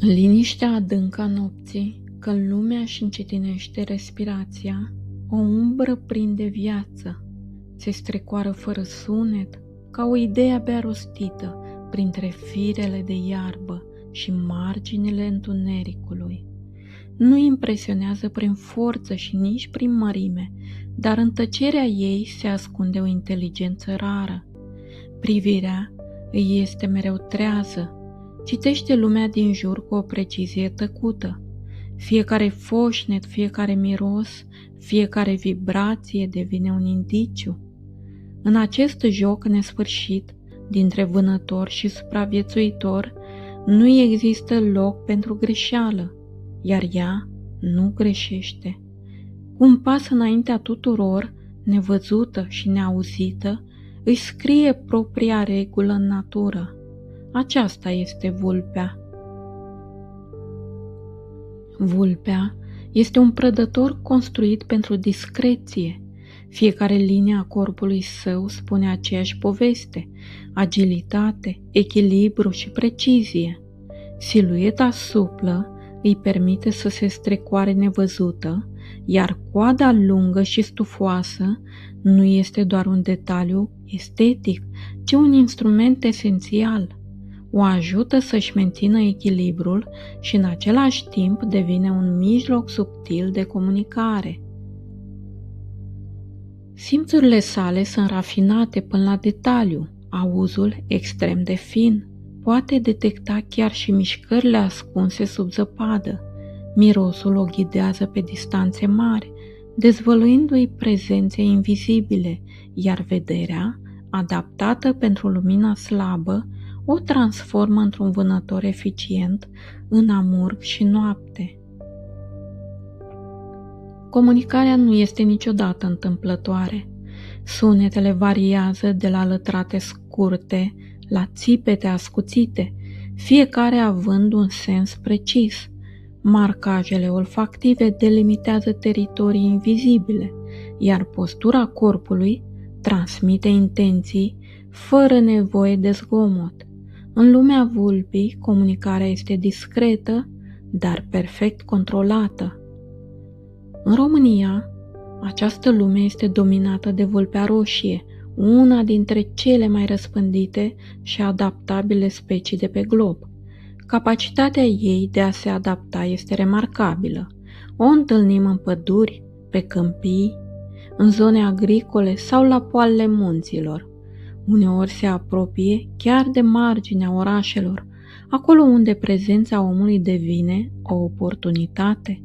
În liniștea adâncă a nopții, când lumea își încetinește respirația, o umbră prinde viață, se strecoară fără sunet, ca o idee abia rostită printre firele de iarbă și marginile întunericului. Nu impresionează prin forță și nici prin mărime, dar în tăcerea ei se ascunde o inteligență rară. Privirea îi este mereu trează, citește lumea din jur cu o precizie tăcută. Fiecare foșnet, fiecare miros, fiecare vibrație devine un indiciu. În acest joc nesfârșit, dintre vânător și supraviețuitor, nu există loc pentru greșeală, iar ea nu greșește. Cu un pas înaintea tuturor, nevăzută și neauzită, îi scrie propria regulă în natură. Aceasta este vulpea. Vulpea este un prădător construit pentru discreție. Fiecare linie a corpului său spune aceeași poveste: agilitate, echilibru și precizie. Silueta suplă îi permite să se strecoare nevăzută, iar coada lungă și stufoasă nu este doar un detaliu estetic, ci un instrument esențial. O ajută să-și mențină echilibrul și în același timp devine un mijloc subtil de comunicare. Simțurile sale sunt rafinate până la detaliu, auzul extrem de fin, poate detecta chiar și mișcările ascunse sub zăpadă. Mirosul o ghidează pe distanțe mari, dezvăluindu-i prezențe invizibile, iar vederea, adaptată pentru lumina slabă, o transformă într-un vânător eficient în amurg și noapte. Comunicarea nu este niciodată întâmplătoare. Sunetele variază de la lătrate scurte la țipete ascuțite, fiecare având un sens precis. Marcajele olfactive delimitează teritorii invizibile, iar postura corpului transmite intenții fără nevoie de zgomot. În lumea vulpii, comunicarea este discretă, dar perfect controlată. În România, această lume este dominată de vulpea roșie, una dintre cele mai răspândite și adaptabile specii de pe glob. Capacitatea ei de a se adapta este remarcabilă. O întâlnim în păduri, pe câmpii, în zone agricole sau la poalele munților. Uneori se apropie chiar de marginea orașelor, acolo unde prezența omului devine o oportunitate.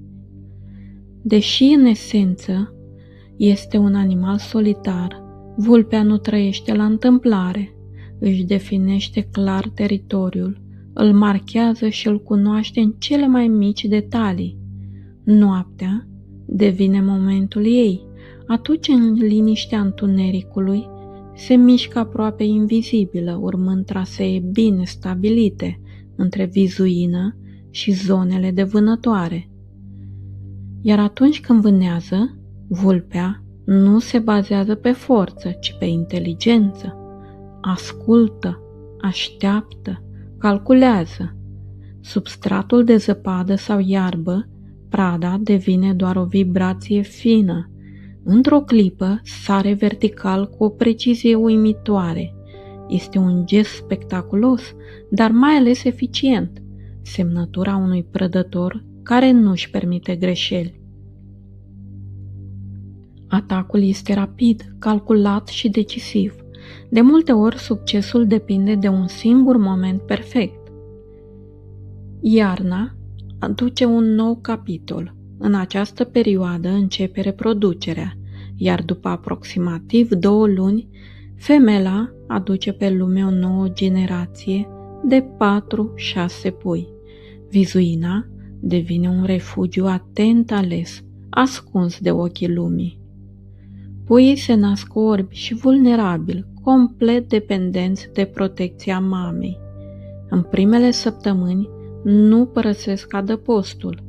Deși în esență este un animal solitar, vulpea nu trăiește la întâmplare, își definește clar teritoriul, îl marchează și îl cunoaște în cele mai mici detalii. Noaptea devine momentul ei, atunci în liniștea întunericului se mișcă aproape invizibilă, urmând trasee bine stabilite între vizuină și zonele de vânătoare. Iar atunci când vânează, vulpea nu se bazează pe forță, ci pe inteligență. Ascultă, așteaptă, calculează. Sub stratul de zăpadă sau iarbă, prada devine doar o vibrație fină. Într-o clipă sare vertical cu o precizie uimitoare. Este un gest spectaculos, dar mai ales eficient, semnătura unui prădător care nu își permite greșeli. Atacul este rapid, calculat și decisiv. De multe ori, succesul depinde de un singur moment perfect. Iarna aduce un nou capitol. În această perioadă începe reproducerea, iar după aproximativ 2 luni, femela aduce pe lume o nouă generație de 4-6 pui. Vizuina devine un refugiu atent ales, ascuns de ochii lumii. Puii se nasc orbi și vulnerabili, complet dependenți de protecția mamei. În primele săptămâni nu părăsesc adăpostul,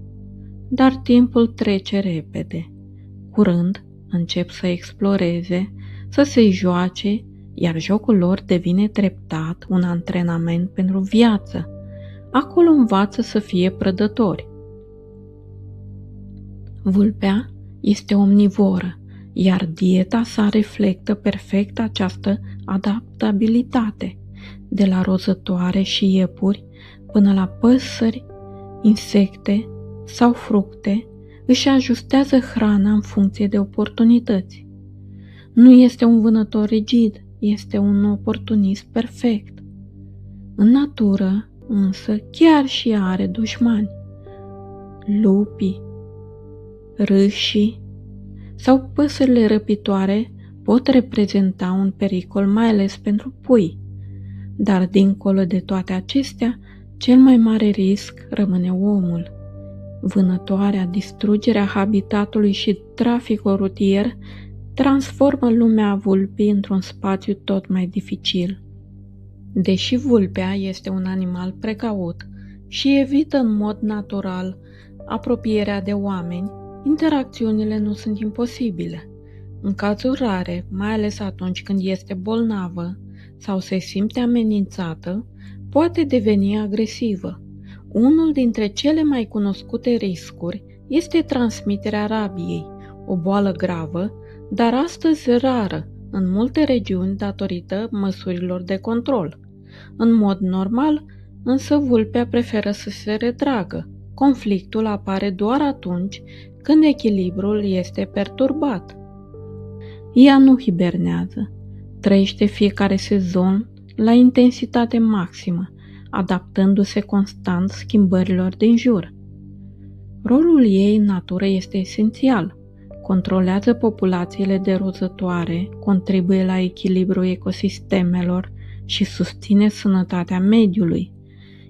dar timpul trece repede. Curând încep să exploreze, să se joace, iar jocul lor devine treptat un antrenament pentru viață. acolo învață să fie prădători. Vulpea este omnivoră, iar dieta sa reflectă perfect această adaptabilitate, de la rozătoare și iepuri până la păsări, insecte sau fructe, își ajustează hrana în funcție de oportunități. Nu este un vânător rigid, este un oportunist perfect. În natură, însă, chiar și ea are dușmani. Lupii, râșii sau păsările răpitoare pot reprezenta un pericol, mai ales pentru pui. Dar dincolo de toate acestea, cel mai mare risc rămâne omul. Vânătoarea, distrugerea habitatului și traficul rutier transformă lumea vulpii într-un spațiu tot mai dificil. Deși vulpea este un animal precaut și evită în mod natural apropierea de oameni, interacțiunile nu sunt imposibile. În cazuri rare, mai ales atunci când este bolnavă sau se simte amenințată, poate deveni agresivă. Unul dintre cele mai cunoscute riscuri este transmiterea rabiei, o boală gravă, dar astăzi rară în multe regiuni datorită măsurilor de control. În mod normal, însă vulpea preferă să se retragă. Conflictul apare doar atunci când echilibrul este perturbat. Ea nu hibernează, trăiește fiecare sezon la intensitate maximă, adaptându-se constant schimbărilor din jur. Rolul ei în natură este esențial. Controlează populațiile de rozătoare, contribuie la echilibrul ecosistemelor și susține sănătatea mediului.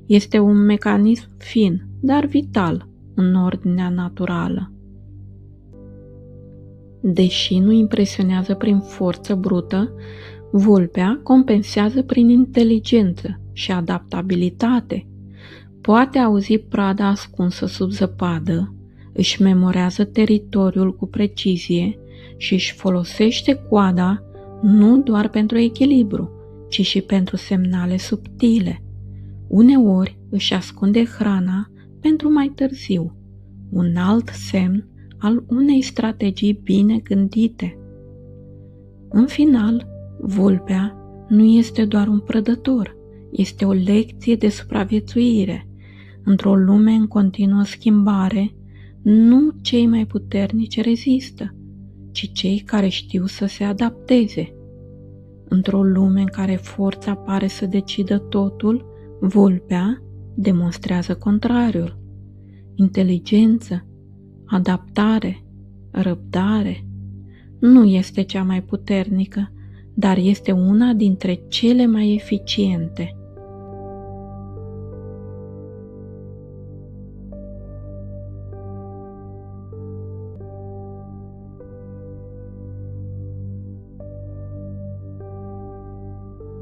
Este un mecanism fin, dar vital în ordinea naturală. Deși nu impresionează prin forță brută, vulpea compensează prin inteligență și adaptabilitate. Poate auzi prada ascunsă sub zăpadă, își memorează teritoriul cu precizie și își folosește coada nu doar pentru echilibru, ci și pentru semnale subtile. Uneori își ascunde hrana pentru mai târziu, un alt semn al unei strategii bine gândite. În final, vulpea nu este doar un prădător, este o lecție de supraviețuire. Într-o lume în continuă schimbare, nu cei mai puternici rezistă, ci cei care știu să se adapteze. Într-o lume în care forța pare să decidă totul, vulpea demonstrează contrariul. Inteligență, adaptare, răbdare. Nu este cea mai puternică, dar este una dintre cele mai eficiente.